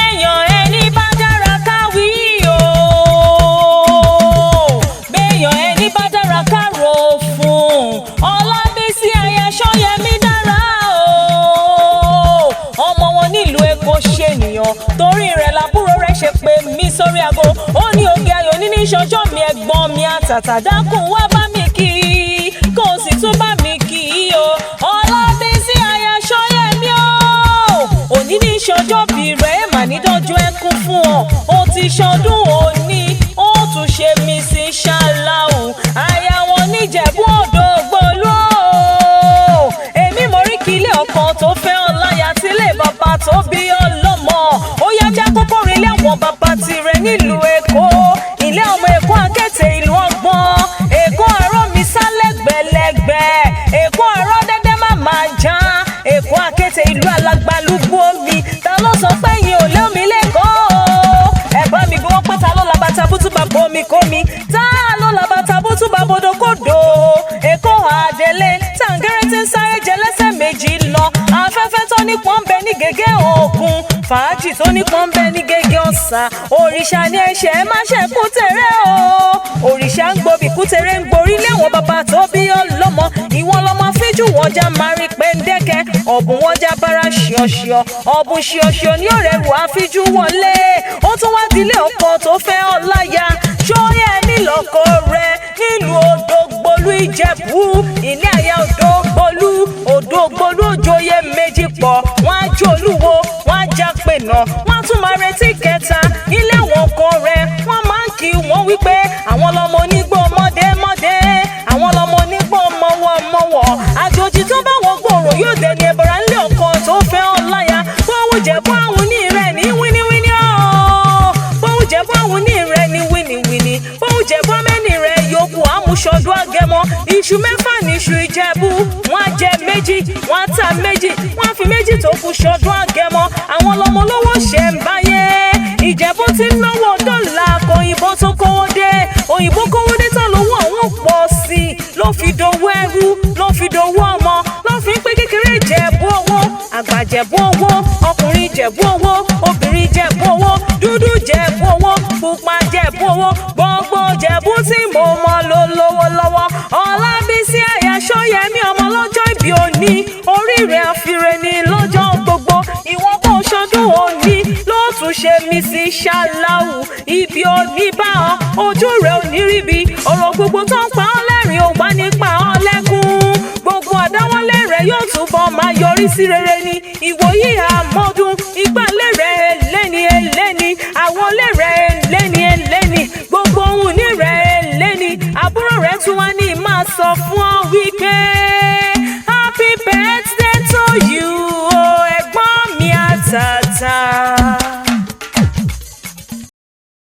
béèyàn ẹni bá dára ká wí o, béèyàn ẹni bá dára ká rò fún. Ọlábísí aya Ṣóyẹmí dára o, ọmọ wọn nílùú Èkó ṣènìyàn, torí rẹ̀ làbúrò rẹ̀ ṣe pè mí sórí aago. Ó ní oge ayọ̀ níní ìṣọjọ́ mi, ẹ̀gbọ́n mi àtàtà, dákun wá bá mi kí i, kó o sì tún bá mi kí i o. Ọlábísí aya Ṣóyẹmí o, òní ní ìṣọjọ́ bí rẹ̀ mà ní dọ́jú ẹkún fún ọ. Ó ti ṣọdún òní, ó tún ṣe mí sí ṣáláhù, aya wọn níjẹ̀bú Òde Ògbólú o. Èmi mo rí kí ilé ọkọ tó fẹ́ ọláya sílé bàbá tó bí ọlọ́mọ. Ó yá já kókó rí ilé àwọn bàbá tirẹ̀ nílùú Èkó, ilé ọmọ Èkó Akéte ìlú ọgbọ́n, Èkó àárọ̀ mi sálẹ̀ gbẹ̀lẹ́gbẹ̀, Èkó àárọ̀ dẹ́dẹ́ má máa já, Èkó Akéte ìlú alágbálúgbú omi. Ta ló sọ pé yín ò lé omi lẹ́kọ̀ọ́? Ẹ bá mi bí wọ́n pé ta ló la bàtà bútú bàbá omi kómi, ta ló la bàtà bútú bàbá odò kódò. Èkó àdélé tàǹgẹ́rẹ́ tí ń sáré jẹ lẹ́sẹ̀ méjì lọ, afẹ́fẹ́ tó ní pọ́n bẹ ní gègé òkun, fàájì tó ní pọ́n bẹ ní gègé ọ̀sà. Òrìṣà ni ẹ̀ṣẹ̀ má ṣe kútẹ̀rẹ́ o, òrìṣà ń gbòbí kútẹ̀rẹ́ ń gborí lé àwọn bàbá tó bí ọlọ́mọ. Ìwọ lọmọ fíjú wọjà máa rí pẹ́ńdẹ́kẹ́, ọ̀bùn wọjà bára ṣíọṣíọ, ọ̀bùn ṣíọṣíọ ní òrẹ́rù àfíjú wọlé. Ó tún wá dilé ọkọ tó fẹ́ ọláya, Ṣóyẹmí lọ́kọ rẹ̀ nílùú Òde Ògbólú Ìjẹ̀bú, ilé aya Òde Ògbólú. Òde Ògbólú òjòyè méjì pọ̀, wọ́n á jó Olúwo, wọ́n á já pènà, wọ́n á tún máa retí kẹta. Ilé àwọn ọkọ rẹ̀ wọ́n máa ń kí wọ́n wípé àwọn lọmọ onígbó mọ́dẹ́mọ́dẹ́, àwọn lọmọ onígbó mọ́wọ́mọ́wọ́. Àjòjì tó bá wọ́n gbòòrò yóò dẹni ẹbọra ńlé ọkọ tó fẹ́ ọláya. Bóun jẹ̀bú àwọn ní rẹ̀ ní wíníwíní ọ̀, bóun jẹ̀bú àwọn ní rẹ̀ ní wíníwíní, bóun jẹ̀bú mẹ́ni rẹ̀ yòókù àmúṣọdún Agẹmọ. Iṣu mẹ́fà ní iṣu Ìjẹ̀bú, wọ́n á jẹ méjì, wọ́n á ta méjì, wọ́n á fi méjì tó kù ṣọdún Agẹmọ. Àwọn lọmọ olówó ṣe ń báyé, Ìjẹ̀bú ti ń náwó dọ́là kòyìnbó tó kówó dé, òyìnbó kówó dé tán lówó àwọn pọ̀ sí i, ló fi dowó ẹrú, ló fi dowó ọmọ, ló fi ń pé kékeré Ìjẹ̀bú owó, àgbà Ìjẹ̀bú owó, ọkùnrin Ìjẹ̀bú owó, obìnrin Ìjẹ̀bú owó, dúdú Ìjẹ̀bú owó, pupa Ìjẹ̀bú owó, gbogbo Ìjẹ̀bú tí mo mọ̀ ló lówó lọ́wọ́. Ọlábísí aya Ṣóyẹmí ọmọ lọ́jọ́ ìbí òní, orí rẹ̀ àfirè ní lọ́jọ́ gbogbo. Ìwọ kò ṣọdún òní ló tún ṣe mí sí ṣáláhù, ibi òní bá ọ, ojú rẹ̀ ò ní ríbi, ọ̀rọ̀ gbogbo tó ń pa ọ́ lẹ́rìn ò wá nípa ọ́ lẹ́kún. Gbogbo àdáwọ́lé rẹ̀ yóò túbọ̀ máa yọrí sí rere ni. Ìwòyí àmọ́dún, ìgbàlẹ̀ rẹ̀ eléni eléni, àwọlé rẹ̀ eléni eléni, gbogbo ohun ní rẹ̀ eléni. Àbúrò rẹ̀ tún wá ní máa sọ fún ọ wípé happy birthday to you o, ẹ̀gbọ́n mi àtàtà.